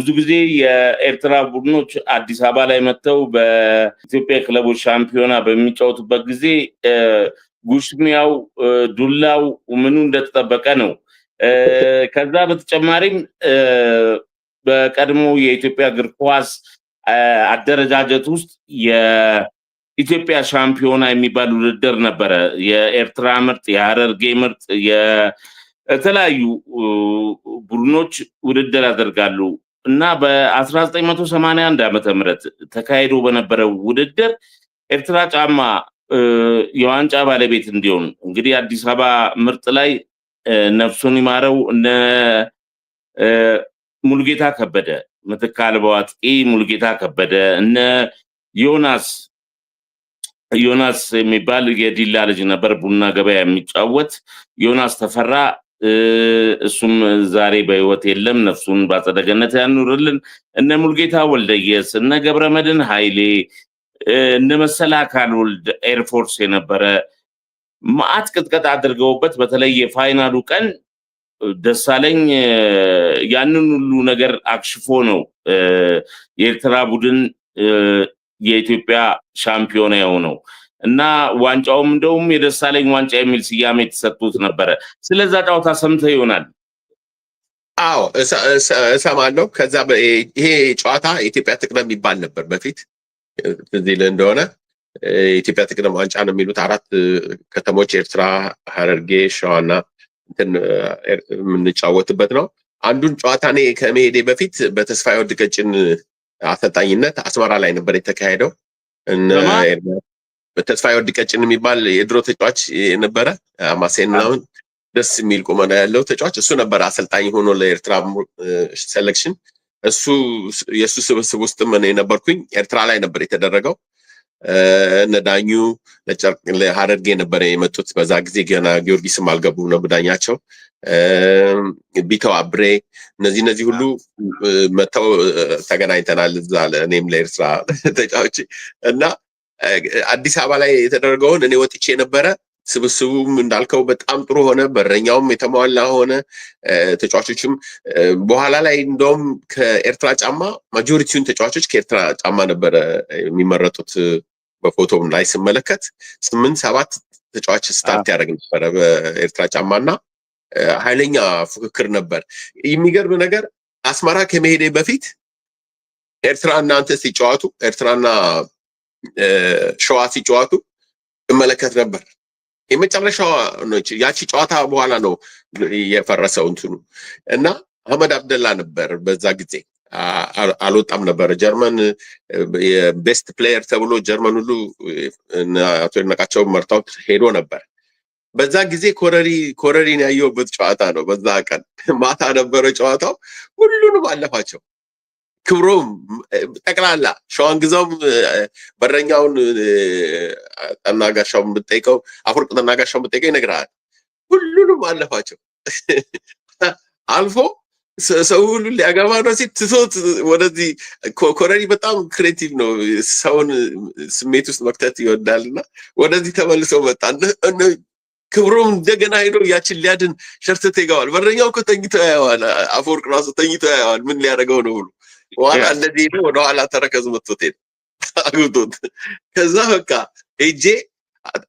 ብዙ ጊዜ የኤርትራ ቡድኖች አዲስ አበባ ላይ መጥተው በኢትዮጵያ ክለቦች ሻምፒዮና በሚጫወቱበት ጊዜ ጉሽሚያው ዱላው ምኑ እንደተጠበቀ ነው። ከዛ በተጨማሪም በቀድሞ የኢትዮጵያ እግር ኳስ አደረጃጀት ውስጥ የኢትዮጵያ ሻምፒዮና የሚባል ውድድር ነበረ። የኤርትራ ምርጥ፣ የሐረርጌ ምርጥ፣ የተለያዩ ቡድኖች ውድድር ያደርጋሉ እና በ1981 ዓመተ ምህረት ተካሂዶ በነበረው ውድድር ኤርትራ ጫማ የዋንጫ ባለቤት እንዲሆን እንግዲህ አዲስ አበባ ምርጥ ላይ ነፍሱን ይማረው እነ ሙልጌታ ከበደ፣ ምትክ አልባው አጥቂ ሙልጌታ ከበደ፣ እነ ዮናስ የሚባል የዲላ ልጅ ነበር ቡና ገበያ የሚጫወት ዮናስ ተፈራ፣ እሱም ዛሬ በህይወት የለም፣ ነፍሱን በአጸደ ገነት ያኑርልን። እነ ሙልጌታ ወልደየስ፣ እነ ገብረመድህን ኃይሌ፣ እነ መሰለ አካል ወልድ ኤርፎርስ የነበረ ማአት ቅጥቀጥ አድርገውበት በተለይ የፋይናሉ ቀን ደሳለኝ ያንን ሁሉ ነገር አክሽፎ ነው የኤርትራ ቡድን የኢትዮጵያ ሻምፒዮና የሆነው እና ዋንጫውም እንደውም የደሳለኝ ዋንጫ የሚል ስያሜ ተሰጥቶት ነበረ። ስለዛ ጨዋታ ሰምተህ ይሆናል? አዎ እሰማለሁ። ከዛ ይሄ ጨዋታ የኢትዮጵያ ትቅደም የሚባል ነበር በፊት ትዝ ይልህ እንደሆነ የኢትዮጵያ ትቅደም ዋንጫ ነው የሚሉት። 4 ከተሞች ኤርትራ፣ ሐረርጌ፣ ሸዋና የምንጫወትበት ነው። አንዱን ጨዋታ እኔ ከመሄዴ በፊት በተስፋዬ ወድቀጭን አሰልጣኝነት አስመራ ላይ ነበር የተካሄደው። በተስፋዬ ወድቀጭን የሚባል የድሮ ተጫዋች ነበረ። አማሴናውን ደስ የሚል ቁመና ያለው ተጫዋች እሱ ነበር አሰልጣኝ ሆኖ ለኤርትራ ሴሌክሽን። የእሱ ስብስብ ውስጥ ምን የነበርኩኝ ኤርትራ ላይ ነበር የተደረገው። እነ ዳኙ ለሐረርጌ ነበር የመጡት በዛ ጊዜ ገና ጊዮርጊስም አልገቡም ነው ዳኛቸው። ቢተው አብሬ እነዚህ ሁሉ መተው ተገናኝተናል እዛ እኔም ለኤርትራ ተጫዋች እና አዲስ አበባ ላይ የተደረገውን እኔ ወጥቼ ነበረ። ስብስቡም እንዳልከው በጣም ጥሩ ሆነ፣ በረኛውም የተሟላ ሆነ። ተጫዋቾችም በኋላ ላይ እንደውም ከኤርትራ ጫማ ማጆሪቲውን ተጫዋቾች ከኤርትራ ጫማ ነበረ የሚመረጡት። በፎቶም ላይ ስመለከት 8-7 ተጫዋች ስታርት ያደርግ ነበረ በኤርትራ ጫማና ኃይለኛ ፉክክር ነበር። የሚገርም ነገር አስመራ ከመሄዴ በፊት ኤርትራ እናንተ ሲጫወቱ ኤርትራና ሸዋ ሲጫወቱ እመለከት ነበር። የመጨረሻው ያቺ ጨዋታ በኋላ ነው የፈረሰው እንትኑ እና አህመድ አብደላ ነበር በዛ ጊዜ አልወጣም ነበር። ጀርመን የቤስት ፕሌየር ተብሎ ጀርመን ሁሉ አቶ ይድነቃቸው መርጠው ሄዶ ነበር። በዛ ጊዜ ኮረሪን ያየሁበት ጨዋታ ነው። በዛ ቀን ማታ ነበረ ጨዋታው። ሁሉንም አለፋቸው። ክብሮም ጠቅላላ ሸዋን ግዛውም በረኛውን ጠናጋሻውን ብትጠይቀው አፈወርቅ ጠናጋሻውን ብትጠይቀው ይነግርሃል። ሁሉንም አለፋቸው። አልፎ ሰው ሁሉ ሊያገባ ነው ሲል ትቶት ወደዚህ ኮረሪ በጣም ክሬቲቭ ነው። ሰውን ስሜት ውስጥ መክተት ይወዳልና ወደዚህ ተመልሶ መጣ። ክብሮም እንደገና ሄዶ ያችን ሊያድን ሸርተት ይገባል። በረኛው እኮ ተኝቶ ያየዋል። አፈወርቅ ራሱ ተኝቶ ያየዋል። ምን ሊያደርገው ነው ብሎ በኋላ እንደዚህ ሄዶ ወደኋላ ተረከዝ መጥቶት ሄደ አግብቶት። ከዛ በቃ ሄጄ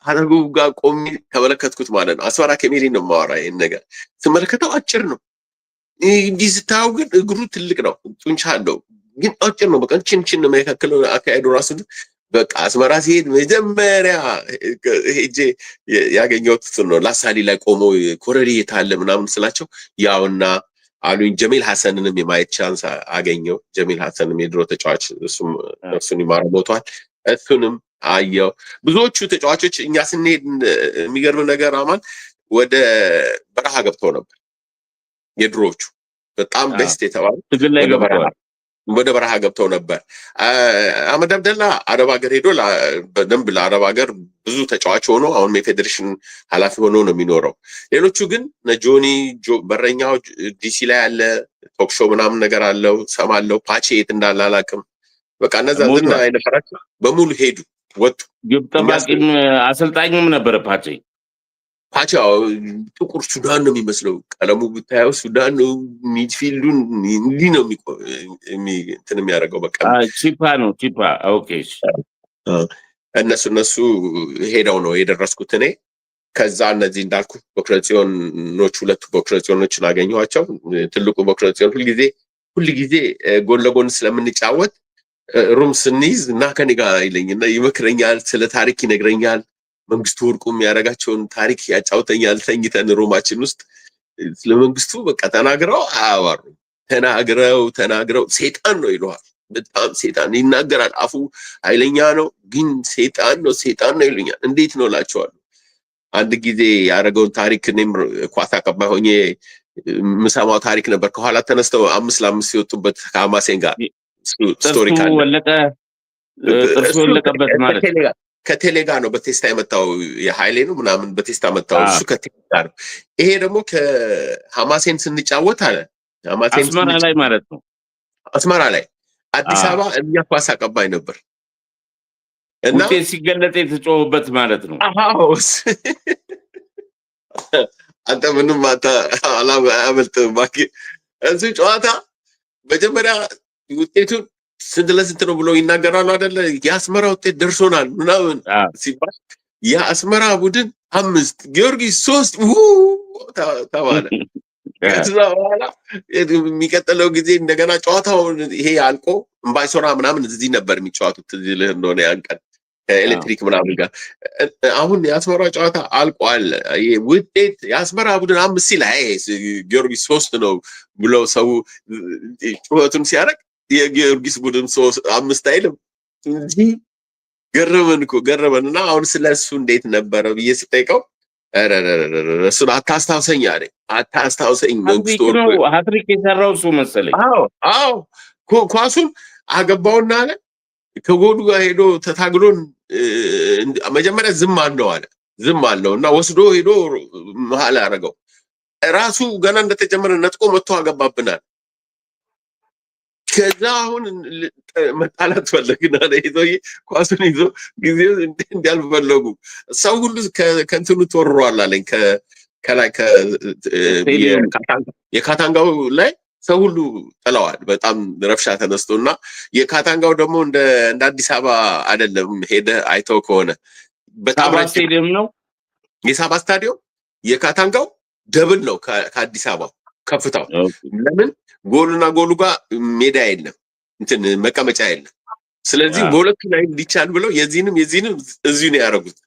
አረጉ ጋር ቆሜ ተመለከትኩት ማለት ነው። አስመራ ከሜሪ ነው የማወራ። ይሄን ነገር ስመለከተው አጭር ነው። እንዲህ ስታየው ግን እግሩ ትልቅ ነው፣ ጡንቻ አለው፣ ግን አጭር ነው። በቃ ችን መካከል አካሄዱ ራሱ በቃ አስመራ ሲሄድ መጀመሪያ ሄጄ ያገኘሁት እሱን ነው። ላሳሊ ላይ ቆሞ ኮረሪ የታለ ምናምን ስላቸው ያውና አሉኝ። ጀሚል ሐሰንንም የማየት ቻንስ አገኘው። ጀሚል ሐሰንም የድሮ ተጫዋች እሱም ነፍሱን ይማረው ሞቷል። እሱንም አየው። ብዙዎቹ ተጫዋቾች እኛ ስንሄድ የሚገርም ነገር አማን ወደ በረሃ ገብተው ነበር። የድሮዎቹ በጣም ቤስት የተባሉ ወደ በረሃ ገብተው ነበር። አህመድ አብደላ አረብ ሀገር ሄዶ በደንብ ለአረብ ሀገር ብዙ ተጫዋች ሆኖ አሁን የፌዴሬሽን ኃላፊ ሆኖ ነው የሚኖረው። ሌሎቹ ግን ጆኒ በረኛው ዲሲ ላይ ያለ ቶክ ሾው ምናምን ነገር አለው ሰማለው። ፓቼ የት እንዳለ አላውቅም። በቃ እነዛ ዝና አይነፈራቸው በሙሉ ሄዱ ወጡ። ግብ ጠባቂም አሰልጣኝም ነበረ ፓቼ። ፓቻው ጥቁር ሱዳን ነው የሚመስለው። ቀለሙ ብታየው ሱዳን ነው። ሚድፊልዱን እንዲህ ነው እንትን የሚያደርገው በቃ ቺፓ ነው ቺፓ። ኦኬ እነሱ ሄደው ነው የደረስኩት እኔ። ከዛ እነዚህ እንዳልኩ በኩረጽዮኖች ሁለቱ በኩረጽዮኖችን አገኘኋቸው። ትልቁ በኩረጽዮን ሁልጊዜ ጎን ለጎን ስለምንጫወት ሩም ስንይዝ እና ከኔ ጋር ይለኝና ይመክረኛል፣ ስለ ታሪክ ይነግረኛል። መንግስቱ ወርቁ የሚያደርጋቸውን ታሪክ ያጫውተኛል። ተኝተን ሩማችን ውስጥ ስለ መንግስቱ በቃ ተናግረው አያዋሩም። ተናግረው ሴጣን ነው ይለዋል። በጣም ሴጣን ይናገራል። አፉ ኃይለኛ ነው ግን ሴጣን ነው ይሉኛል። እንዴት ነው እላቸዋለሁ። አንድ ጊዜ ያደረገውን ታሪክ እኔም ኳስ አቀባይ ሆኜ የምሰማው ታሪክ ነበር። ከኋላ ተነስተው 5-5 ሲወጡበት ከአማሴን ጋር ስቶሪ ካለ ጥርሱ ወለቀበት ማለት ከቴሌ ጋር ነው በቴስታ የመጣው። የኃይሌ ነው ምናምን በቴስታ መጣው እሱ ከቴሌ ጋር ነው። ይሄ ደግሞ ከሐማሴን ስንጫወት አለ አስመራ ላይ ማለት ነው። አስመራ ላይ አዲስ አበባ እኛ ኳስ አቀባይ ነበር እና ውጤት ሲገለጥ የተጮህበት ማለት ነው። አዎ አንተ ምንም አያመልጥም እባክህ። እሱ ጨዋታ መጀመሪያ ውጤቱን ስንት ለስንት ነው ብሎ ይናገራሉ አይደለ? የአስመራ ውጤት ደርሶናል ምናምን ሲባል የአስመራ ቡድን 5 ጊዮርጊስ 3 ተባለ። ከዛ በኋላ የሚቀጥለው ጊዜ እንደገና ጨዋታውን ይሄ አልቆ እምባይሶራ ምናምን እዚህ ነበር የሚጫወቱት እዚህ ልህ እንደሆነ ያን ቀን ከኤሌክትሪክ ምናምን ጋር። አሁን የአስመራ ጨዋታ አልቋል። ውጤት የአስመራ ቡድን 5 ሲል ጊዮርጊስ 3 ነው ብሎ ሰው ጩኸቱን ሲያደርግ የጊዮርጊስ ቡድን 5 አይልም እንጂ ገረመን እና አሁን ስለሱ እንዴት ነበረ ብዬ ስጠይቀው እሱን አታስታውሰኝ አለኝ። አታስታውሰኝ መንግስቱ ሀትሪክ የሰራው እሱ መሰለኝ። አዎ ኳሱን አገባውና አለ ከጎሉ ጋር ሄዶ ተታግሎን መጀመሪያ ዝም አለው እና ወስዶ ሄዶ መሀል አደረገው። ራሱ ገና እንደተጀመረ ነጥቆ መጥቶ አገባብናል። ከዛ አሁን መጣላት ፈለግና ይዞዬ ኳሱን ይዞ ጊዜው እንዲያልፍ ፈለጉ። ሰው ሁሉ ከእንትኑ ተወርሯል አለኝ። ከላይ የካታንጋው ላይ ሰው ሁሉ ጥለዋል። በጣም ረብሻ ተነስቶና የካታንጋው ደግሞ እንደ አዲስ አበባ አይደለም። ሄደህ አይተው ከሆነ በጣም ስታዲየም ነው የሳባ ስታዲየም። የካታንጋው ደብል ነው ከአዲስ አበባ ከፍታው። ለምን ጎሉና ጎሉ ጋር ሜዳ የለም እንትን መቀመጫ የለም። ስለዚህ በሁለቱ ላይ እንዲቻል ብለው የዚህንም እዚሁ ነው ያደረጉት።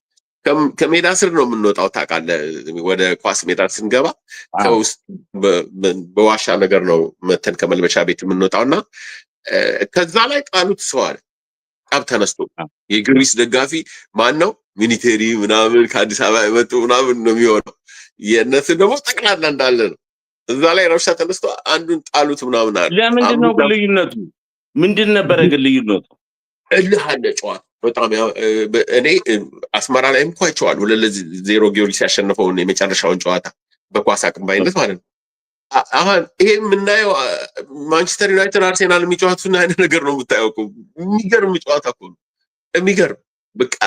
ከሜዳ ስር ነው የምንወጣው ታውቃለህ። ወደ ኳስ ሜዳ ስንገባ ከውስጥ በዋሻ ነገር ነው መተን ከመልበሻ ቤት የምንወጣውና ከዛ ላይ ጣሉት። ሰው አለ ጠብ ተነስቶ የጊዮርጊስ ደጋፊ ማን ነው ሚኒቴሪ ምናምን ከአዲስ አበባ የመጡ ምናምን ነው የሚሆነው። የእነሱ ደግሞ ጠቅላላ እንዳለ ነው። እዛ ላይ ረብሻ ተነስቶ አንዱን ጣሉት ምናምን አለ። ለምንድን ነው ግን ልዩነቱ? ምንድን ነበረ ግን ልዩነቱ? እልህ አለ ጨዋታ በጣም እኔ አስመራ ላይም እኮ አይቼዋለሁ። 2-0 ጊዮርጊስ ያሸነፈውን የመጨረሻውን ጨዋታ በኳስ አቀባይነት ማለት ነው። አሁን ይሄ የምናየው ማንቸስተር ዩናይትድ አርሴናል የሚጫወቱን አይነት ነገር ነው የምታየው እኮ። የሚገርም ጨዋታ እኮ ነው የሚገርም። በቃ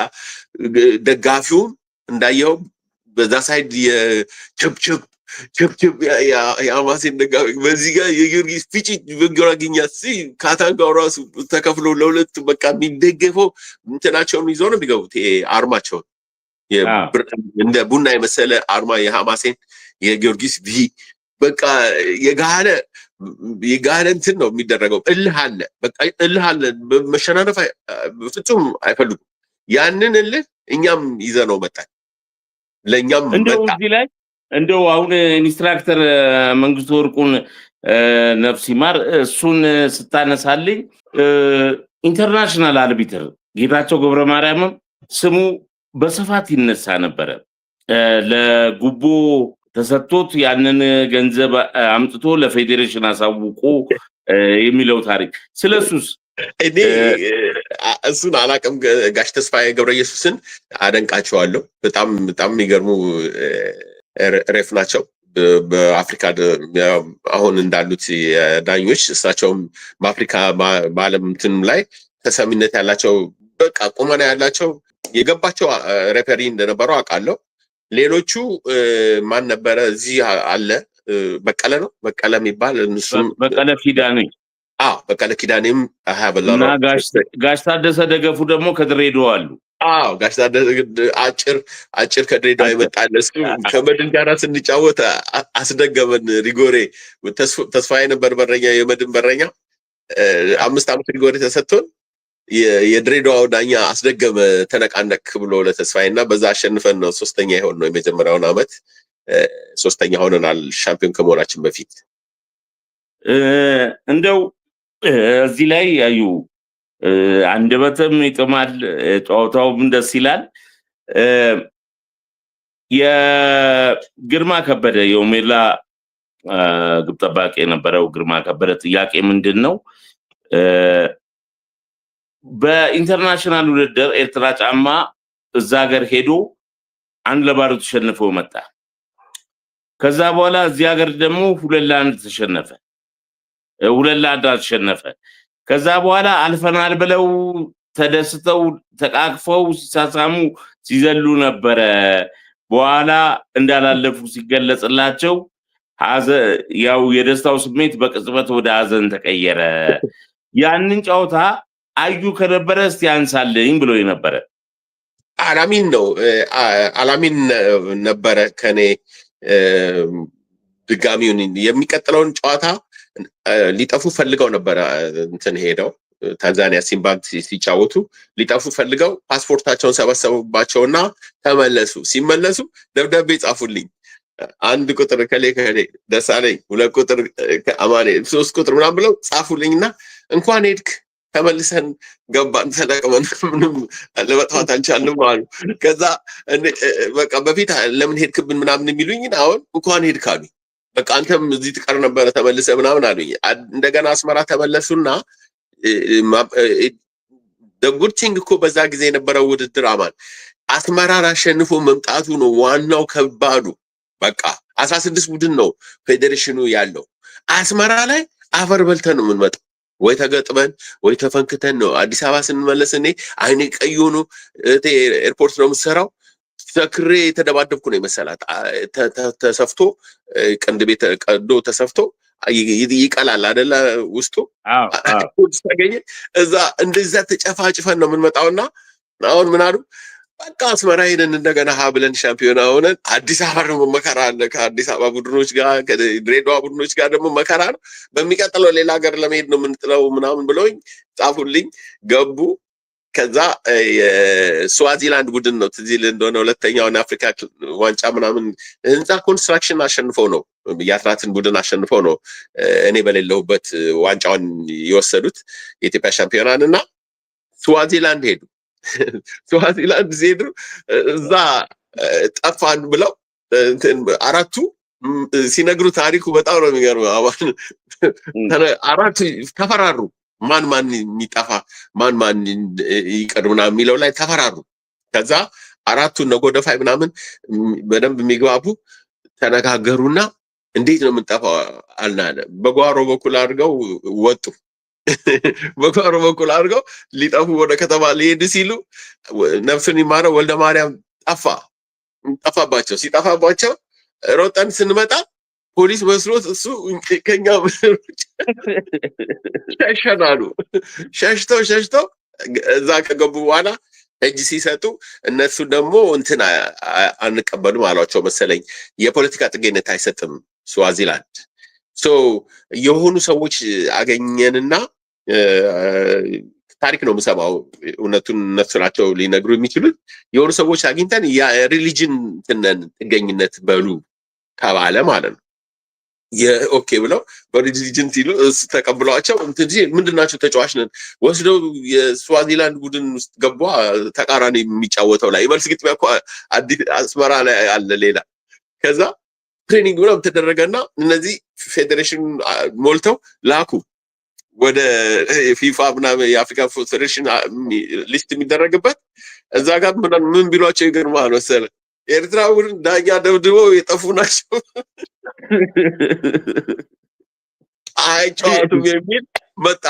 ደጋፊውም እንዳየው በዛ ሳይድ የቸብቸብ የአማሴን ደጋፊ በዚህ ጋር የጊዮርጊስ ፊጭ በጊዮርጊኛ ካታንጋው ራሱ ተከፍሎ ለሁለት በቃ የሚደገፈው እንትናቸውን ይዘው ነው የሚገቡት። ይሄ አርማቸውን እንደ ቡና የመሰለ አርማ የሐማሴን የጊዮርጊስ በቃ የጋለ እንትን ነው የሚደረገው። እልህ አለ። መሸናነፍ ፍጹም አይፈልጉም። ያንን እልህ እኛም ይዘነው መጣን። ለእኛም እንደው እዚህ ላይ እንደው አሁን ኢንስትራክተር መንግስቱ ወርቁን ነፍስ ይማር እሱን ስታነሳልኝ ኢንተርናሽናል አርቢትር ጌታቸው ገብረ ማርያምም ስሙ በስፋት ይነሳ ነበረ። ለጉቦ ተሰጥቶት ያንን ገንዘብ አምጥቶ ለፌዴሬሽን አሳውቆ የሚለው ታሪክ ስለሱስ እኔ እሱን አላውቅም። ጋሽ ተስፋዬ ገብረ ኢየሱስን አደንቃቸዋለሁ። በጣም የሚገርሙ ሬፍ ናቸው። በአፍሪካ አሁን እንዳሉት ዳኞች እሳቸውም በአፍሪካ በዓለም እንትንም ላይ ተሰሚነት ያላቸው በቃ ቁመና ያላቸው የገባቸው ሬፈሪ እንደነበረው አውቃለሁ። ሌሎቹ ማን ነበረ እዚህ አለ በቀለ ነው በቀለ የሚባል እነሱም በቀለ ኪዳኔ በቀለ ኪዳኔም አሃበላ እና ጋሽ ታደሰ ደገፉ ደግሞ ከድሬዳዋ አሉ። ጋሽ ታደሰ አጭር ከድሬዳዋ ይመጣል። እሱ ከመድን ጋር ስንጫወት አስደገመን። ሪጎሬ ተስፋዬ ነበር በረኛ፣ የመድን በረኛ 5 ዓመት ሪጎሬ ተሰጥቶን የድሬዳዋው ዳኛ አስደገመ ተነቃነቅ ብሎ ለተስፋዬ እና በዛ አሸንፈን ነው 3ኛ ይሆን ነው። የመጀመሪያውን ዓመት 3ኛ ሆነናል ሻምፒዮን ከመሆናችን በፊት። እንደው እዚህ ላይ ያዩ አንደበትም ይጥማል፣ ጨዋታውም ደስ ይላል። የግርማ ከበደ የኦሜላ ግብ ጠባቂ የነበረው ግርማ ከበደ ጥያቄ ምንድን ነው? በኢንተርናሽናል ውድድር ኤርትራ ጫማ እዛ ሀገር ሄዶ 1-0 ተሸንፎ መጣ። ከዛ በኋላ እዚህ ሀገር ደግሞ 2-1 ተሸነፈ፣ 2-1 ተሸነፈ። ከዛ በኋላ አልፈናል ብለው ተደስተው ተቃቅፈው ሲሳሳሙ ሲዘሉ ነበረ። በኋላ እንዳላለፉ ሲገለጽላቸው ያው የደስታው ስሜት በቅጽበት ወደ ሀዘን ተቀየረ። ያንን ጨዋታ አዩ ከነበረ እስቲ አንሳልኝ ብሎ ነበረ። አላሚን ነው አላሚን ነበረ ከኔ ድጋሚውን የሚቀጥለውን ጨዋታ ሊጠፉ ፈልገው ነበረ። እንትን ሄደው ታንዛኒያ ሲምባን ሲጫወቱ ሊጠፉ ፈልገው ፓስፖርታቸውን ሰበሰቡባቸውና ተመለሱ። ሲመለሱ ደብዳቤ ጻፉልኝ። 1 ቁጥር ከሌ ደሳለኝ፣ 2 ቁጥር አማኔ፣ 3 ቁጥር ምናምን ብለው ጻፉልኝና እንኳን ሄድክ ተመልሰን ገባን ተለቅመን ምንም ለመጥፋት አልቻልንም አሉ። ከዛ በቃ በፊት ለምን ሄድክብን ምናምን የሚሉኝ አሁን እንኳን ሄድክ አሉኝ። በቃ አንተም እዚህ ትቀር ነበረ ተመልሰ ምናምን አሉኝ። እንደገና አስመራ ተመለሱና ደጉርቲንግ እኮ በዛ ጊዜ የነበረው ውድድር አማን አስመራን አሸንፎ መምጣቱ ነው ዋናው ከባዱ። በቃ 16 ቡድን ነው ፌዴሬሽኑ ያለው። አስመራ ላይ አፈር በልተን ነው የምንመጣው። ወይ ተገጥመን ወይ ተፈንክተን ነው። አዲስ አበባ ስንመለስ እኔ አይኔ ቀይ ሆኖ ኤርፖርት ነው የምትሰራው ሰክሬ የተደባደብኩ ነው የመሰላት። ተሰፍቶ ቅንድቤ ቀዶ ተሰፍቶ ይቀላል አይደለ ውስጡ ተገኘ። እዛ እንደዛ ተጨፋጭፈን ነው የምንመጣውና አሁን ምን አሉ በቃ አስመራ ሄደን እንደገና ብለን ሻምፒዮና ሆነን አዲስ አበባ ደግሞ መከራ አለ። ከአዲስ አበባ ቡድኖች ጋር ከድሬዳዋ ቡድኖች ጋር ደግሞ መከራ ነው። በሚቀጥለው ሌላ ሀገር ለመሄድ ነው የምንጥለው ምናምን ብለውኝ ጻፉልኝ። ገቡ። ከዛ የስዋዚላንድ ቡድን ነው ትዝ ይልህ እንደሆነ 2ኛውን አፍሪካ ዋንጫ ምናምን ህንፃ ኮንስትራክሽን አሸንፈው ነው የአትላንትን ቡድን አሸንፈው ነው እኔ በሌለሁበት ዋንጫውን የወሰዱት የኢትዮጵያ ሻምፒዮናን እና ስዋዚላንድ ሄዱ። ስዋዚላንድ ሲሄዱ እዛ ጠፋን ብለው 4ቱ ሲነግሩ ታሪኩ በጣም ነው የሚገርመው። 4ቱ ተፈራሩ። ማን የሚጠፋ ማን ይቀር ምናምን የሚለው ላይ ተፈራሩ። ከዛ 4ቱ ነጎደፋይ ምናምን በደንብ የሚግባቡ ተነጋገሩና እንዴት ነው የምንጠፋው አልናለ። በጓሮ በኩል አድርገው ወጡ። በጓሮ በኩል አድርገው ሊጠፉ ወደ ከተማ ሊሄድ ሲሉ ነፍሱን ይማረው ወልደ ማርያም ጠፋባቸው። ሲጠፋባቸው ሮጠን ስንመጣ ፖሊስ መስሎት እሱ ከኛ ሸሸናሉ። ሸሽተው እዛ ከገቡ በኋላ እጅ ሲሰጡ እነሱ ደግሞ እንትን አንቀበሉም አሏቸው መሰለኝ። የፖለቲካ ጥገኝነት አይሰጥም ስዋዚላንድ። የሆኑ ሰዎች አገኘንና ታሪክ ነው የምሰማው፣ እውነቱን እነሱ ናቸው ሊነግሩ የሚችሉት። የሆኑ ሰዎች አግኝተን የሪሊጅን ጥገኝነት በሉ ተባለ ማለት ነው። ኦኬ ብለው በሪሊጅን ሲሉ እሱ ተቀብለዋቸው ምንድናቸው ተጫዋች ነን ወስደው የስዋዚላንድ ቡድን ውስጥ ገቧ። ተቃራኒ የሚጫወተው ላይ መልስ ግጥሚያ እኮ አዲስ አስመራ ላይ አለ ሌላ። ከዛ ትሬኒንግ ምናምን ተደረገና እነዚህ ፌዴሬሽን ሞልተው ላኩ ወደ ፊፋ ምናምን የአፍሪካ ፌዴሬሽን ሊስት የሚደረግበት። እዛ ጋር ምን ቢሏቸው ይገርማል መሰለህ ኤርትራ ቡድን ዳኛ ደብድበው የጠፉ ናቸው አይጫወቱም የሚል መጣ።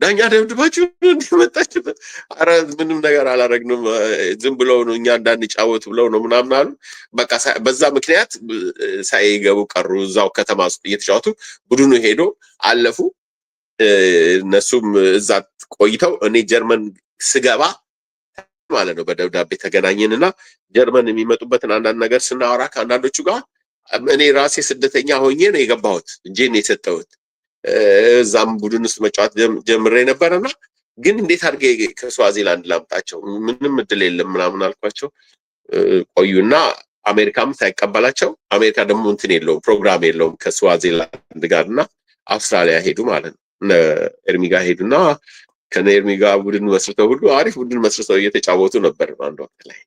ዳኛ ደብድባችሁ እንደመጣችሁ አረ ምንም ነገር አላረግንም ዝም ብለው ነው እኛ እንዳንጫወት ብለው ነው ምናምን አሉ። በቃ በዛ ምክንያት ሳይገቡ ቀሩ። እዛው ከተማ ውስጥ እየተጫወቱ ቡድኑ ሄዶ አለፉ። እነሱም እዛ ቆይተው እኔ ጀርመን ስገባ ማለት ነው በደብዳቤ ተገናኘንና ጀርመን የሚመጡበትን አንዳንድ ነገር ስናወራ ከአንዳንዶቹ ጋር እኔ ራሴ ስደተኛ ሆኜ ነው የገባሁት እጄን የሰጠሁት። እዛም ቡድን ውስጥ መጫወት ጀምሬ ነበርና ግን እንዴት አድርጌ ከስዋዚላንድ ላምጣቸው ምንም እድል የለም ምናምን አልኳቸው። ቆዩና አሜሪካም ሳይቀበላቸው አሜሪካ ደግሞ እንትን የለውም ፕሮግራም የለውም ከስዋዚላንድ ጋርና አውስትራሊያ ሄዱ ማለት ነው። ኤርሚ ጋር ሄዱና ከኤርሚ ጋር ቡድን መስርተው ሁሉ አሪፍ ቡድን መስርተው እየተጫወቱ ነበር አንድ ወቅት ላይ።